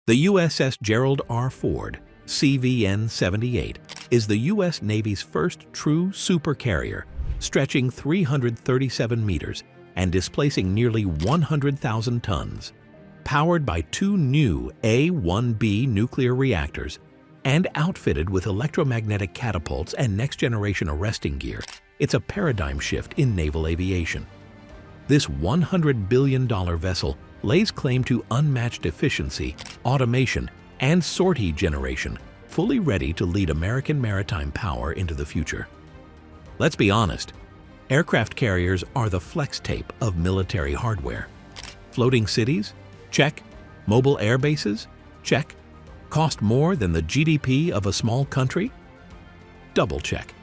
The USS Gerald R. Ford, CVN-78, is the U.S. Navy's first true supercarrier, stretching 337 meters and displacing nearly 100,000 tons. Powered by two new A-1B nuclear reactors and outfitted with electromagnetic catapults and next-generation arresting gear, it's a paradigm shift in naval aviation. This $100 billion vessel lays claim to unmatched efficiency, automation, and sortie generation, fully ready to lead American maritime power into the future. Let's be honest, aircraft carriers are the flex tape of military hardware. Floating cities? Check. Mobile air bases? Check. Cost more than the GDP of a small country? Double check.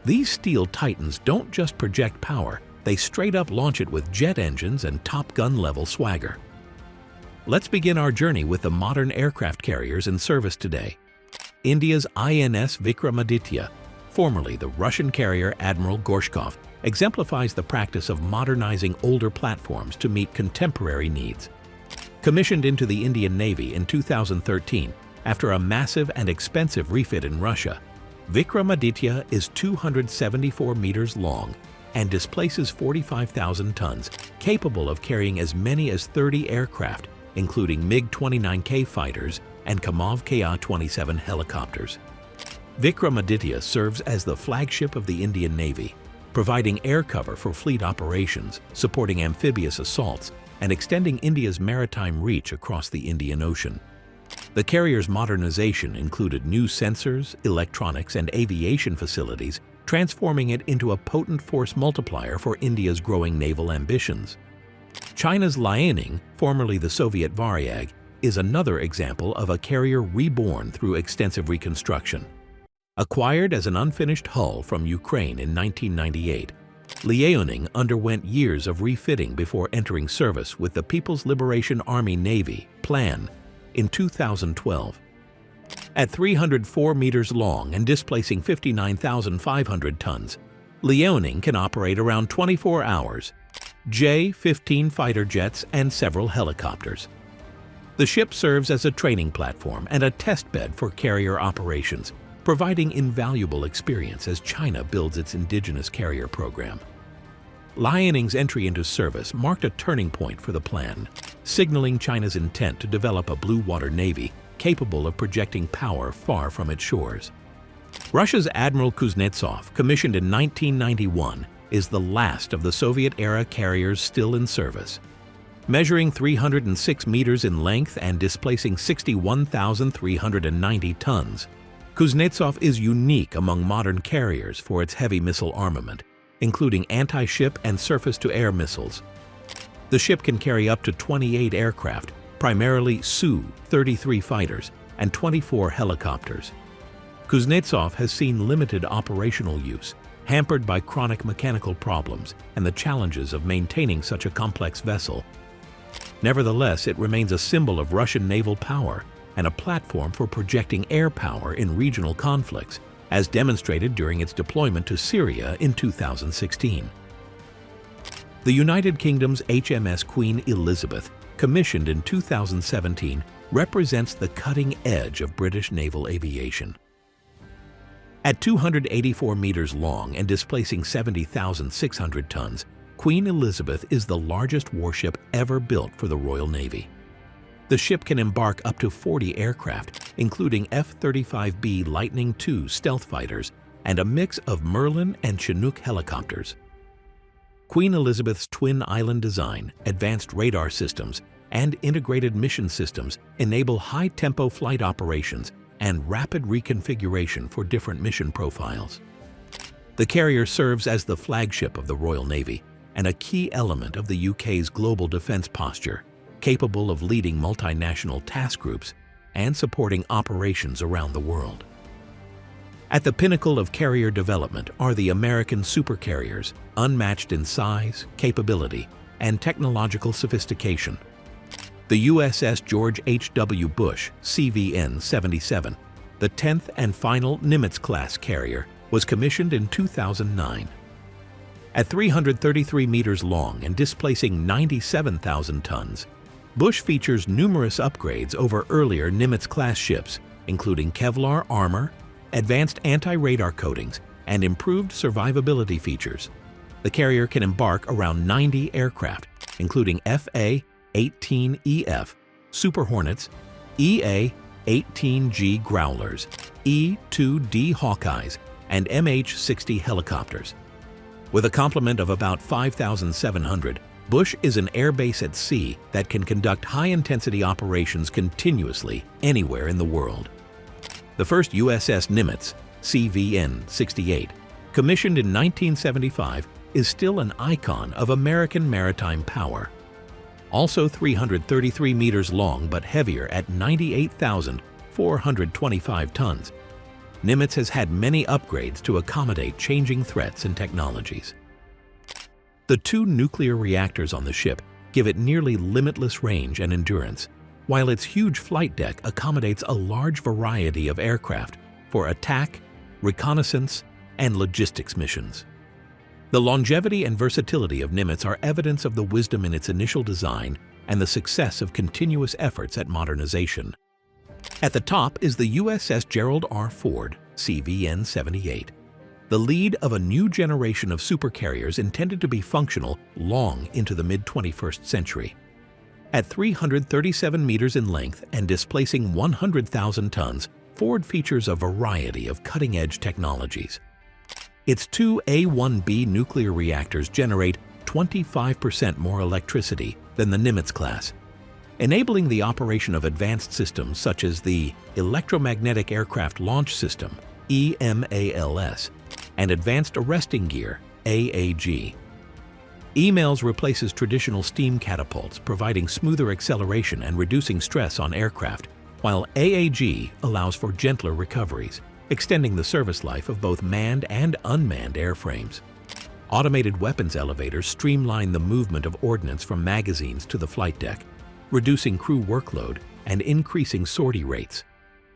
These steel titans don't just project power, they straight up launch it with jet engines and Top Gun level swagger. Let's begin our journey with the modern aircraft carriers in service today. India's INS Vikramaditya, formerly the Russian carrier Admiral Gorshkov, exemplifies the practice of modernizing older platforms to meet contemporary needs. Commissioned into the Indian Navy in 2013 after a massive and expensive refit in Russia, Vikramaditya is 274 meters long and displaces 45,000 tons, capable of carrying as many as 30 aircraft, including MiG-29K fighters and Kamov Ka-27 helicopters. Vikramaditya serves as the flagship of the Indian Navy, providing air cover for fleet operations, supporting amphibious assaults, and extending India's maritime reach across the Indian Ocean. The carrier's modernization included new sensors, electronics, and aviation facilities, transforming it into a potent force multiplier for India's growing naval ambitions. China's Liaoning, formerly the Soviet Varyag, is another example of a carrier reborn through extensive reconstruction. Acquired as an unfinished hull from Ukraine in 1998, Liaoning underwent years of refitting before entering service with the People's Liberation Army Navy (PLAN) in 2012. At 304 meters long and displacing 59,500 tons, Liaoning can operate around 24 hours, J-15 fighter jets, and several helicopters. The ship serves as a training platform and a test bed for carrier operations, providing invaluable experience as China builds its indigenous carrier program. Liaoning's entry into service marked a turning point for the plan, signaling China's intent to develop a blue water navy capable of projecting power far from its shores. Russia's Admiral Kuznetsov, commissioned in 1991, is the last of the Soviet-era carriers still in service. Measuring 306 meters in length and displacing 61,390 tons, Kuznetsov is unique among modern carriers for its heavy missile armament, including anti-ship and surface-to-air missiles. The ship can carry up to 28 aircraft, primarily Su-33 fighters, and 24 helicopters. Kuznetsov has seen limited operational use, hampered by chronic mechanical problems and the challenges of maintaining such a complex vessel. Nevertheless, it remains a symbol of Russian naval power and a platform for projecting air power in regional conflicts, as demonstrated during its deployment to Syria in 2016. The United Kingdom's HMS Queen Elizabeth, commissioned in 2017, represents the cutting edge of British naval aviation. At 284 meters long and displacing 70,600 tons, Queen Elizabeth is the largest warship ever built for the Royal Navy. The ship can embark up to 40 aircraft, including F-35B Lightning II stealth fighters and a mix of Merlin and Chinook helicopters. Queen Elizabeth's twin island design, advanced radar systems, and integrated mission systems enable high-tempo flight operations and rapid reconfiguration for different mission profiles. The carrier serves as the flagship of the Royal Navy and a key element of the UK's global defence posture, capable of leading multinational task groups and supporting operations around the world. At the pinnacle of carrier development are the American supercarriers, unmatched in size, capability, and technological sophistication. The USS George H.W. Bush, CVN-77, the 10th and final Nimitz-class carrier, was commissioned in 2009. At 333 meters long and displacing 97,000 tons, Bush features numerous upgrades over earlier Nimitz-class ships, including Kevlar armor, advanced anti-radar coatings, and improved survivability features. The carrier can embark around 90 aircraft, including FA-18EF, Super Hornets, EA-18G Growlers, E-2D Hawkeyes, and MH-60 helicopters. With a complement of about 5,700, Bush is an airbase at sea that can conduct high-intensity operations continuously anywhere in the world. The first USS Nimitz, CVN-68, commissioned in 1975, is still an icon of American maritime power. Also 333 meters long but heavier at 98,425 tons, Nimitz has had many upgrades to accommodate changing threats and technologies. The two nuclear reactors on the ship give it nearly limitless range and endurance, while its huge flight deck accommodates a large variety of aircraft for attack, reconnaissance, and logistics missions. The longevity and versatility of Nimitz are evidence of the wisdom in its initial design and the success of continuous efforts at modernization. At the top is the USS Gerald R. Ford, CVN-78, the lead of a new generation of supercarriers intended to be functional long into the mid-21st century. At 337 meters in length and displacing 100,000 tons, Ford features a variety of cutting-edge technologies. Its two A-1B nuclear reactors generate 25% more electricity than the Nimitz class, enabling the operation of advanced systems such as the Electromagnetic Aircraft Launch System, EMALS, and Advanced Arresting Gear, AAG. EMALS replaces traditional steam catapults, providing smoother acceleration and reducing stress on aircraft, while AAG allows for gentler recoveries, extending the service life of both manned and unmanned airframes. Automated weapons elevators streamline the movement of ordnance from magazines to the flight deck, reducing crew workload and increasing sortie rates.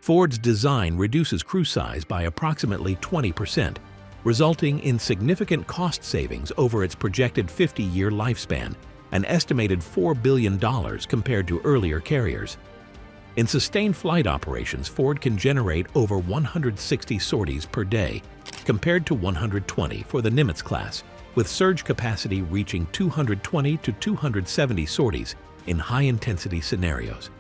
Ford's design reduces crew size by approximately 20%, resulting in significant cost savings over its projected 50-year lifespan, an estimated $4 billion compared to earlier carriers. In sustained flight operations, Ford can generate over 160 sorties per day, compared to 120 for the Nimitz class, with surge capacity reaching 220 to 270 sorties in high-intensity scenarios.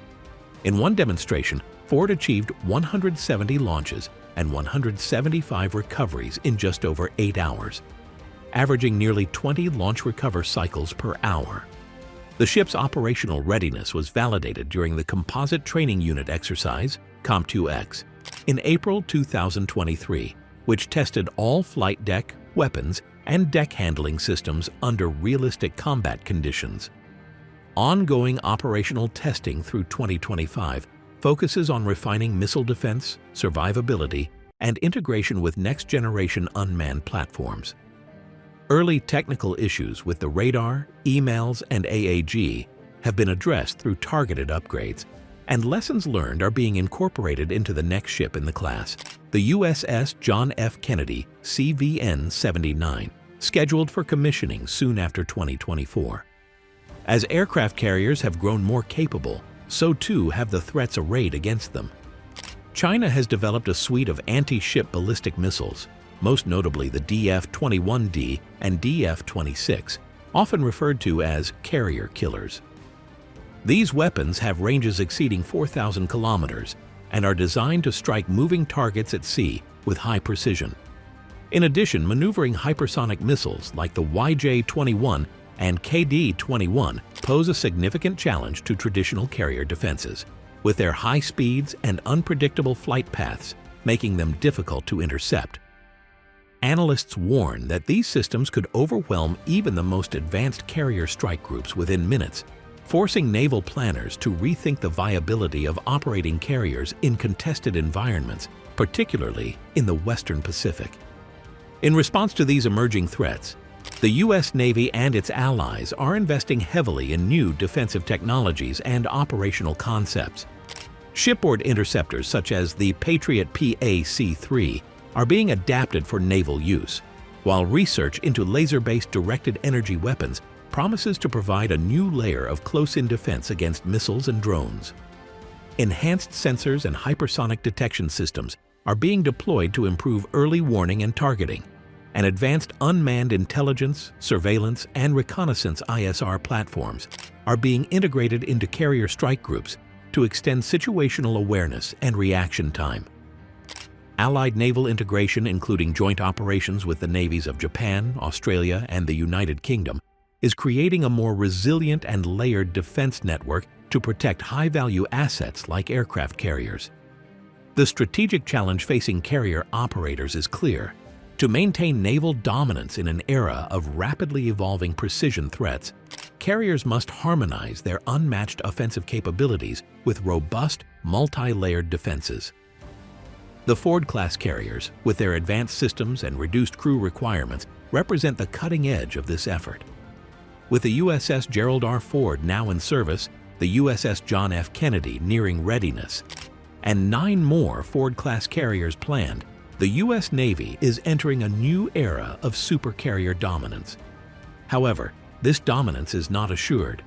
In one demonstration, Ford achieved 170 launches and 175 recoveries in just over 8 hours, averaging nearly 20 launch-recover cycles per hour. The ship's operational readiness was validated during the Composite Training Unit exercise, COMP2X, in April 2023, which tested all flight deck, weapons, and deck handling systems under realistic combat conditions. Ongoing operational testing through 2025 focuses on refining missile defense, survivability, and integration with next-generation unmanned platforms. Early technical issues with the radar, EMALS, and AAG have been addressed through targeted upgrades, and lessons learned are being incorporated into the next ship in the class, the USS John F. Kennedy CVN-79, scheduled for commissioning soon after 2024. As aircraft carriers have grown more capable, so too have the threats arrayed against them. China has developed a suite of anti-ship ballistic missiles, most notably the DF-21D and DF-26, often referred to as carrier killers. These weapons have ranges exceeding 4,000 kilometers and are designed to strike moving targets at sea with high precision. In addition, maneuvering hypersonic missiles like the YJ-21 and KD-21 pose a significant challenge to traditional carrier defenses, with their high speeds and unpredictable flight paths making them difficult to intercept. Analysts warn that these systems could overwhelm even the most advanced carrier strike groups within minutes, forcing naval planners to rethink the viability of operating carriers in contested environments, particularly in the Western Pacific. In response to these emerging threats, the U.S. Navy and its allies are investing heavily in new defensive technologies and operational concepts. Shipboard interceptors such as the Patriot PAC-3 are being adapted for naval use, while research into laser-based directed energy weapons promises to provide a new layer of close-in defense against missiles and drones. Enhanced sensors and hypersonic detection systems are being deployed to improve early warning and targeting, and advanced unmanned intelligence, surveillance, and reconnaissance ISR platforms are being integrated into carrier strike groups to extend situational awareness and reaction time. Allied naval integration, including joint operations with the navies of Japan, Australia, and the United Kingdom, is creating a more resilient and layered defense network to protect high-value assets like aircraft carriers. The strategic challenge facing carrier operators is clear: to maintain naval dominance in an era of rapidly evolving precision threats, carriers must harmonize their unmatched offensive capabilities with robust, multi-layered defenses. The Ford-class carriers, with their advanced systems and reduced crew requirements, represent the cutting edge of this effort. With the USS Gerald R. Ford now in service, the USS John F. Kennedy nearing readiness, and 9 more Ford-class carriers planned, the U.S. Navy is entering a new era of supercarrier dominance. However, this dominance is not assured.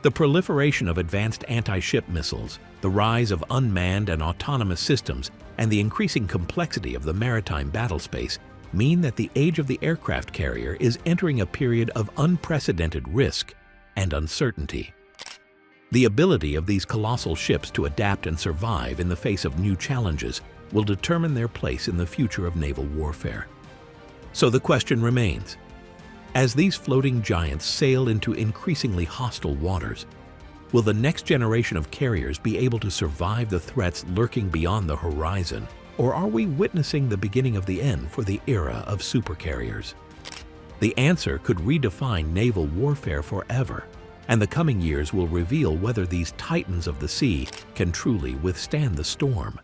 The proliferation of advanced anti-ship missiles, the rise of unmanned and autonomous systems, and the increasing complexity of the maritime battlespace mean that the age of the aircraft carrier is entering a period of unprecedented risk and uncertainty. The ability of these colossal ships to adapt and survive in the face of new challenges will determine their place in the future of naval warfare. So the question remains: as these floating giants sail into increasingly hostile waters, will the next generation of carriers be able to survive the threats lurking beyond the horizon, or are we witnessing the beginning of the end for the era of supercarriers? The answer could redefine naval warfare forever, and the coming years will reveal whether these titans of the sea can truly withstand the storm.